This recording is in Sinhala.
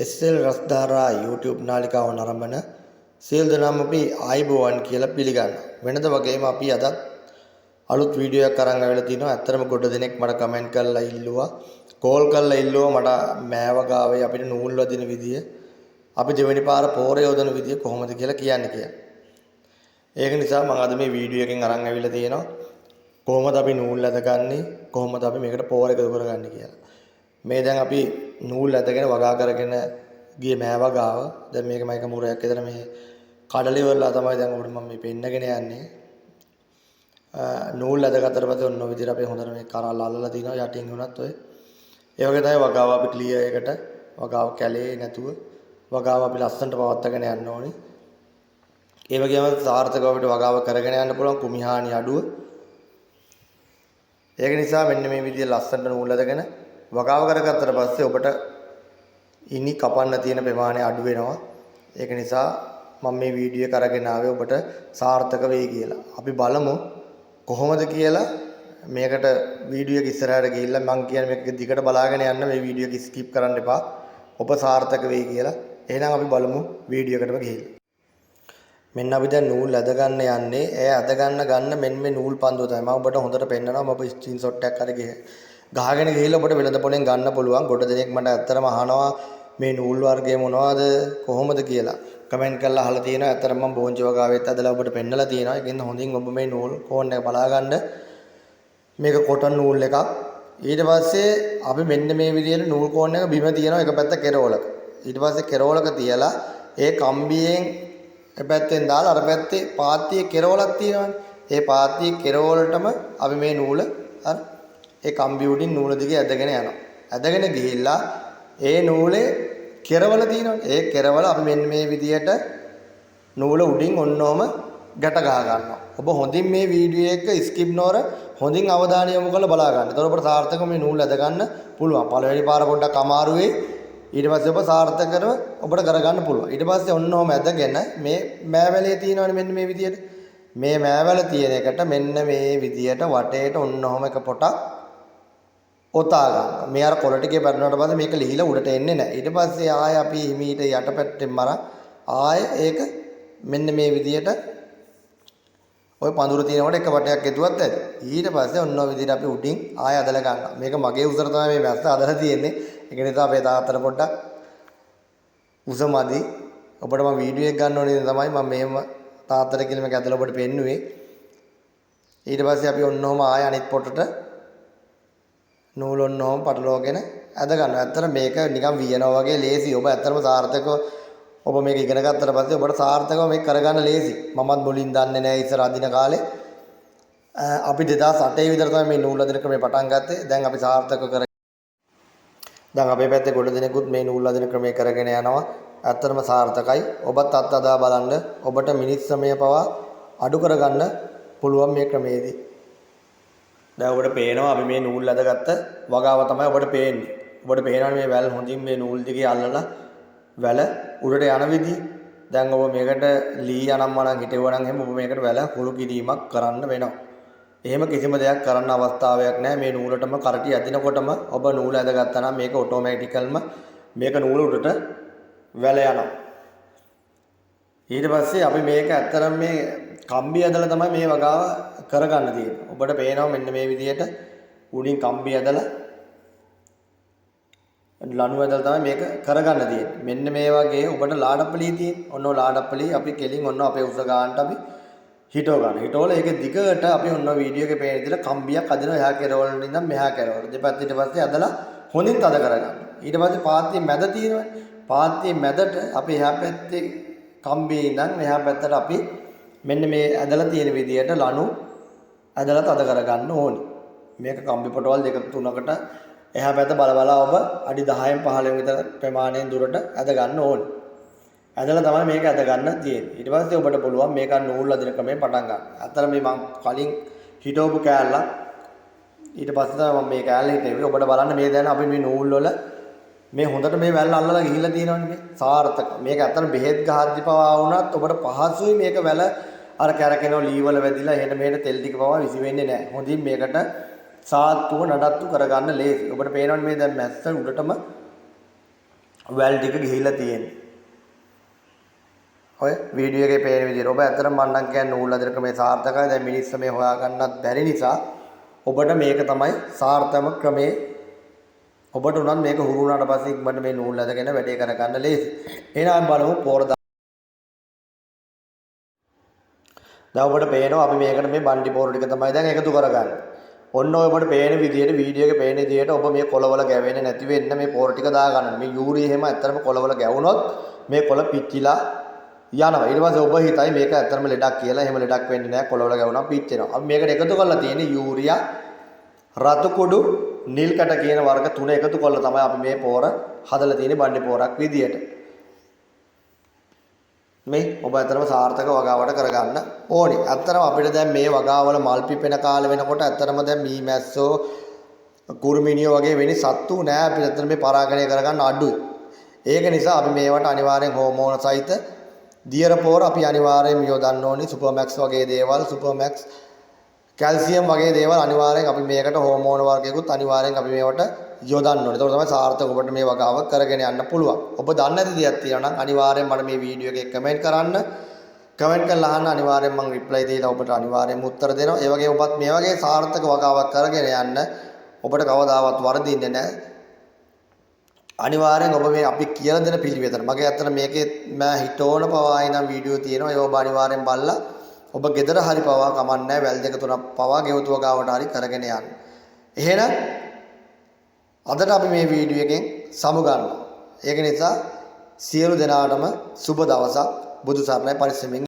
SL රස්ධාරා YouTube නාලිකාව නරඹන සියලු දෙනාම අපි ආයිබෝවන් කියලා පිළිගන්නවා. වෙනද වගේම අපි අදත් අලුත් වීඩියෝ එකක් අරන් ආවිලා තිනවා. ඇත්තටම ගොඩ දෙනෙක් මට කමෙන්ට් කරලා ඉල්ලුවා, කෝල් කරලා ඉල්ලුවා මට මෑව ගාවේ අපිට නූල් වදින විදිය, අපි දෙවෙනි පාර පෝර යොදන විදිය කොහොමද කියලා කියන්නේ කියලා. ඒක නිසා මම අද මේ වීඩියෝ එකෙන් අරන් ආවිලා තියෙනවා. කොහොමද අපි නූල් ඇදගන්නේ, කොහොමද අපි මේකට පෝර එකතු කරගන්නේ කියලා. මේ දැන් අපි නූල් ඇදගෙන වගා කරගෙන ගියේ මෑ වගාව. දැන් මේක මයික මුරයක් විතර මේ කඩලි වලලා තමයි දැන් ඔබට මම මේ පෙන්නගෙන යන්නේ. නූල් ඇදගත්තට පස්සේ ඔන්න ඔය විදිහට අපි හොඳට මේ කරල් අල්ලලා තිනවා යටින් උනත් ඔය. ඒ වගේ තමයි වගාව අපි ක්ලියර් එකට වගාව කැලේ නැතුව වගාව අපි ලස්සනට පවත්වාගෙන යන්න ඕනේ. ඒ වගේම සාර්ථකව අපිට වගාව කරගෙන යන්න පුළුවන් කුමිහානි අඩුව. ඒක නිසා මෙන්න මේ විදිහට ලස්සනට නූල් ඇදගෙන වගාව කරගත්තට පස්සේ ඔබට ඉනි කපන්න තියෙන ප්‍රමාණය අඩු වෙනවා. ඒක නිසා මම මේ වීඩියෝ එක අරගෙන ආවේ ඔබට සාර්ථක වෙයි කියලා. අපි බලමු කොහොමද කියලා. මේකට වීඩියෝ එක ඉස්සරහට ගිහිල්ලා මම කියන්නේ මේක දිගට බලාගෙන යන්න, මේ වීඩියෝ එක ස්කිප් කරන්න එපා. ඔබ සාර්ථක වෙයි කියලා. එහෙනම් අපි බලමු වීඩියෝ එකටම ගිහිල්ලා. මෙන්න අපි දැන් නූල් ඇද ගන්න යන්නේ. ඇද ගන්න මෙන්න මේ නූල් පන්දුව තමයි. මම ඔබට හොඳට පෙන්නනවා. මම ස්ක්‍රීන්ෂොට් එකක් අරගෙන ගහගෙන ගිහිල්ලා ඔබට වෙළඳ පොලෙන් ගන්න පුළුවන්. ගොඩ දෙනෙක් මට ඇත්තටම අහනවා මේ නූල් වර්ගය මොනවද කොහොමද කියලා. කමෙන්ට් කරලා අහලා තියෙනවා. ඇත්තටම මම බෝංචි වගාවෙත් ඇදලා ඔබට පෙන්නලා තියෙනවා. ඒකින්ද හොඳින් ඔබ මේ නූල් කෝන් එක බලා ගන්න. මේක කොටන් නූල් එකක්. ඊට පස්සේ අපි මෙන්න මේ විදිහට නූල් කෝන් එක බිම තියනවා එක පැත්ත කෙරවලක. ඊට පස්සේ කෙරවලක තියලා ඒ කම්බියෙන් පැත්තෙන් දාලා අර පැත්තේ පාත්තියේ කෙරවලක් තියෙනවානේ. ඒ පාත්තියේ කෙරවලටම අපි මේ නූල අර ඒ කම්බි උඩින් නූල දිගේ ඇදගෙන යනවා. ඇදගෙන ගිහිල්ලා ඒ නූලේ කෙරවල තියෙනවානේ. ඒ කෙරවල අපි මෙන්න මේ විදියට නූල උඩින් ඔන්නෝම ගැට ගහ ගන්නවා. ඔබ හොඳින් මේ වීඩියෝ එක ස්කිප් නොකර හොඳින් අවධානය යොමු කරලා බලා ගන්න. එතකොට ඔබට සාර්ථකව මේ නූල් ඇද ගන්න පුළුවන්. පළවෙනි පාර පොඩ්ඩක් අමාරු වෙයි. ඊට පස්සේ ඔබ සාර්ථකව ඔබට කරගන්න පුළුවන්. ඊට පස්සේ ඔන්නෝම ඇදගෙන මේ මෑවැලේ තියෙනවනේ මෙන්න මේ විදියට. මේ මෑවැල තියෙන එකට මෙන්න මේ විදියට වටේට ඔන්නෝම එක පොටක් ඔතා ගන්න. මේ අර කොළ ටිකේ බැලුණාට පස්සේ මේක ලිහිලා උඩට එන්නේ නැහැ. ඊට පස්සේ ආය අපි හිමීට යටපැත්තෙන් මරන් ආය ඒක මෙන්න මේ විදියට ඔය පඳුර තියෙනකොට එක වටයක් එතුවත් ඇති. ඊට පස්සේ ඔන්න ඔය විදියට අපි උඩින් ආය අදලා ගන්නවා. මේක මගේ උසර තමයි මේ වැස්ස අදලා තියෙන්නේ. ඒක නිසා අපේ තාත්තට පොඩ්ඩක් උසමදි. ඔබට මම වීඩියෝ එක ගන්න ඕනේ තමයි මම මෙහෙම තාත්තට කියලා මේක ඇදලා ඔබට පෙන්නුවේ. ඊට පස්සේ අපි ඔන්නෝම ආය අනිත් පොටට නූල් ඔන්නෝම පටලවාගෙන ඇද ගන්නවා. ඇත්තට මේක නිකන් වියනවා වගේ ලේසි. ඔබ ඇත්තටම සාර්ථකව ඔබ මේක ඉගෙන ගත්තට පස්සේ ඔබට සාර්ථකව මේක කරගන්න ලේසි. මමත් මුලින් දන්නේ නැහැ ඉස්සර අදින කාලේ. අපි 2008 විතර තමයි මේ නූල් අදින ක්‍රමය පටන් ගත්තේ. දැන් අපි සාර්ථකව දැන් අපේ පැත්තේ ගොඩ දෙනෙකුත් මේ නූල් අදින ක්‍රමය කරගෙන යනවා. ඇත්තටම සාර්ථකයි. ඔබත් අත්අදා බලන්න. ඔබට මිනිත් සමය පවා අඩු කරගන්න පුළුවන් මේ ක්‍රමයේදී. දැන් ඔබට පේනවා අපි මේ නූල් අදගත්ත වගාව තමයි ඔබට පේන්නේ. ඔබට පේනවනේ මේ වැල් හොඳින් මේ නූල් දිගේ අල්ලලා වැල උඩට යන විදිහ. දැන් ඔබ මේකට ලී අනම්ම නම් හිටෙවනම් එහෙම ඔබ මේකට වැල හුළු කිරීමක් කරන්න වෙනවා. එහෙම කිසිම දෙයක් කරන්න අවස්ථාවක් නැහැ. මේ නූලටම කරටි අදිනකොටම ඔබ නූල ඇදගත්තා නම් මේක ඔටෝමැටිකල්ම මේක නූල උඩට වැල යනවා. ඊට පස්සේ අපි මේක ඇත්තරම් මේ කම්බි ඇදලා තමයි මේ වගාව කරගන්න තියෙන්නේ. ඔබට පේනවා මෙන්න මේ විදිහට උඩින් කම්බි ඇදලා ලණු ඇදලා තමයි මේක කරගන්න තියෙන්නේ. මෙන්න මේ වගේ ඔබට ලාඩප්පලී තියෙන්නේ. ඔන්න ලාඩප්පලී අපි කෙලින් ඔන්න අපේ උස ගන්නට අපි හිටව ගන්න. හිටවල ඒක දිගට අපි ඔන්න වීඩියෝ එකේ පේන විදිහට කම්බියක් අදිනවා. එහා කෙරවල ඉඳන් මෙහා කෙරවල. දෙපැත්ත ඊට පස්සේ ඇදලා හොඳින් තද කරගන්න. ඊට පස්සේ පාත්තියේ මැද තියෙනවනේ. පාත්තියේ මැදට අපි එහා පැත්තේ කම්බියේ ඉඳන් මෙහා පැත්තට අපි මෙන්න මේ ඇදලා තියෙන විදිහට ලණු ඇදලා තද කරගන්න ඕනේ. මේක කම්බි පොටවල් දෙක තුනකට එහා පැත්ත බල ඔබ අඩි 10න් 15න් විතර ප්‍රමාණයෙන් දුරට ඇද ගන්න ඕනේ. ඇදලා තමයි මේක ඇද ගන්න තියෙන්නේ. ඊට පස්සේ ඔබට පුළුවන් මේක නූල් අදින ක්‍රමයෙන් පටන් ගන්න. අතර මේ මම කලින් හිටවපු කෑල්ල ඊට පස්සේ තමයි මම මේ කෑල්ල හිටෙන්නේ. ඔබට බලන්න මේ දැන් අපි මේ නූල් වල මේ හොඳට මේ වැල් අල්ලලා ගිහිල්ලා තියෙනවනේ මේ සාර්ථක. මේක අතර බෙහෙත් ගහද්දි පවා වුණත් ඔබට පහසුයි මේක වැල අර කැරකෙනව ලී වල වැදිලා එහෙට මෙහෙට තෙල් ටික පවා විසි වෙන්නේ නැහැ. හොඳින් මේකට සාත්තුව නඩත්තු කරගන්න ලේසි. ඔබට පේනවනේ මේ දැන් මැස්ස උඩටම වැල් ටික ගිහිල්ලා තියෙන්නේ. ඔය වීඩියෝ එකේ පේන විදිහට ඔබ ඇත්තටම මම නම් කියන්නේ නූල් අදින ක්‍රමේ සාර්ථකයි. දැන් මිනිස්සු මේ හොයාගන්නත් බැරි නිසා ඔබට මේක තමයි සාර්ථකම ක්‍රමේ. ඔබට උනත් මේක හුරු වුණාට පස්සේ ඉක්මනට මේ නූල් අදගෙන වැඩේ කරගන්න ලේසි. එහෙනම් බලමු පොර දැන් ඔබට පේනවා අපි මේකට මේ බණ්ඩි පොර ටික තමයි දැන් එකතු කරගන්නේ. ඔන්න ඔබට පේන විදිහට වීඩියෝ එකේ පේන විදිහට ඔබ මේ කොළවල ගැවෙන්නේ නැති වෙන්න මේ පොර ටික දාගන්න. මේ යූරිය එහෙම ඇත්තටම කොළවල ගැවුනොත් මේ කොළ පිච්චිලා යනවා. ඊට පස්සේ ඔබ හිතයි මේක ඇත්තටම ලෙඩක් කියලා. එහෙම ලෙඩක් වෙන්නේ නැහැ. කොළවල ගැවුනම පිච්චෙනවා. අපි මේකට එකතු කරලා තියෙන්නේ යූරියා, රතු කුඩු, නිල් කැට කියන වර්ග තුන එකතු කරලා තමයි අපි මේ පොර හදලා තියෙන්නේ බණ්ඩි පොරක් විදියට. මේ ඔබ ඇත්තටම සාර්ථක වගාවට කරගන්න ඕනේ. ඇත්තටම අපිට දැන් මේ වගාවල මල් පිපෙන කාලේ වෙනකොට ඇත්තටම දැන් මී මැස්සෝ, කුරුමිනියෝ වගේ වෙනි සත්තු නෑ. අපිට ඇත්තටම මේ පරාගණය කරගන්න අඩුයි. ඒක නිසා අපි මේවට අනිවාර්යෙන් හෝමෝන සහිත දියර පොර අපි අනිවාර්යෙන් යොදන්න ඕනේ. සුපර්මැක්ස් වගේ දේවල්, සුපර්මැක්ස් කැල්සියම් වගේ දේවල් අනිවාර්යෙන් අපි මේකට හෝමෝන වර්ගයකුත් අනිවාර්යෙන් අපි මේවට යොදන්න ඕනේ. ඒක තමයි සාර්ථක ඔබට මේ වගාව කරගෙන යන්න පුළුවන්. ඔබ දන්නේ නැති දෙයක් තියෙනවා නම් අනිවාර්යෙන් මට මේ වීඩියෝ එකේ කමෙන්ට් කරන්න. කමෙන්ට් කරලා අහන්න අනිවාර්යෙන් මම රිප්ලයි දීලා ඔබට අනිවාර්යෙන්ම උත්තර දෙනවා. ඒ වගේම ඔබත් මේ වගේ සාර්ථක වගාවක් කරගෙන යන්න ඔබට කවදාවත් වරදින්නේ නැහැ. අනිවාර්යෙන් ඔබ මේ අපි කියලා දෙන පිළිවෙතට. මගේ අතන මේකේ මම හිතෝන පවායි නම් වීඩියෝ තියෙනවා. ඒක ඔබ අනිවාර්යෙන් බලලා ඔබ ගෙදර හරි පවා කමන්නේ වැල් දෙක තුනක් පවා ගෙවතු වගාවට හරි කරගෙන යන්න. එහෙනම් අදට අපි මේ වීඩියෝ එකෙන් සමුගන්නවා. ඒක නිසා සියලු දෙනාටම සුබ දවසක්. බුදු සරණයි පරිස්සමින්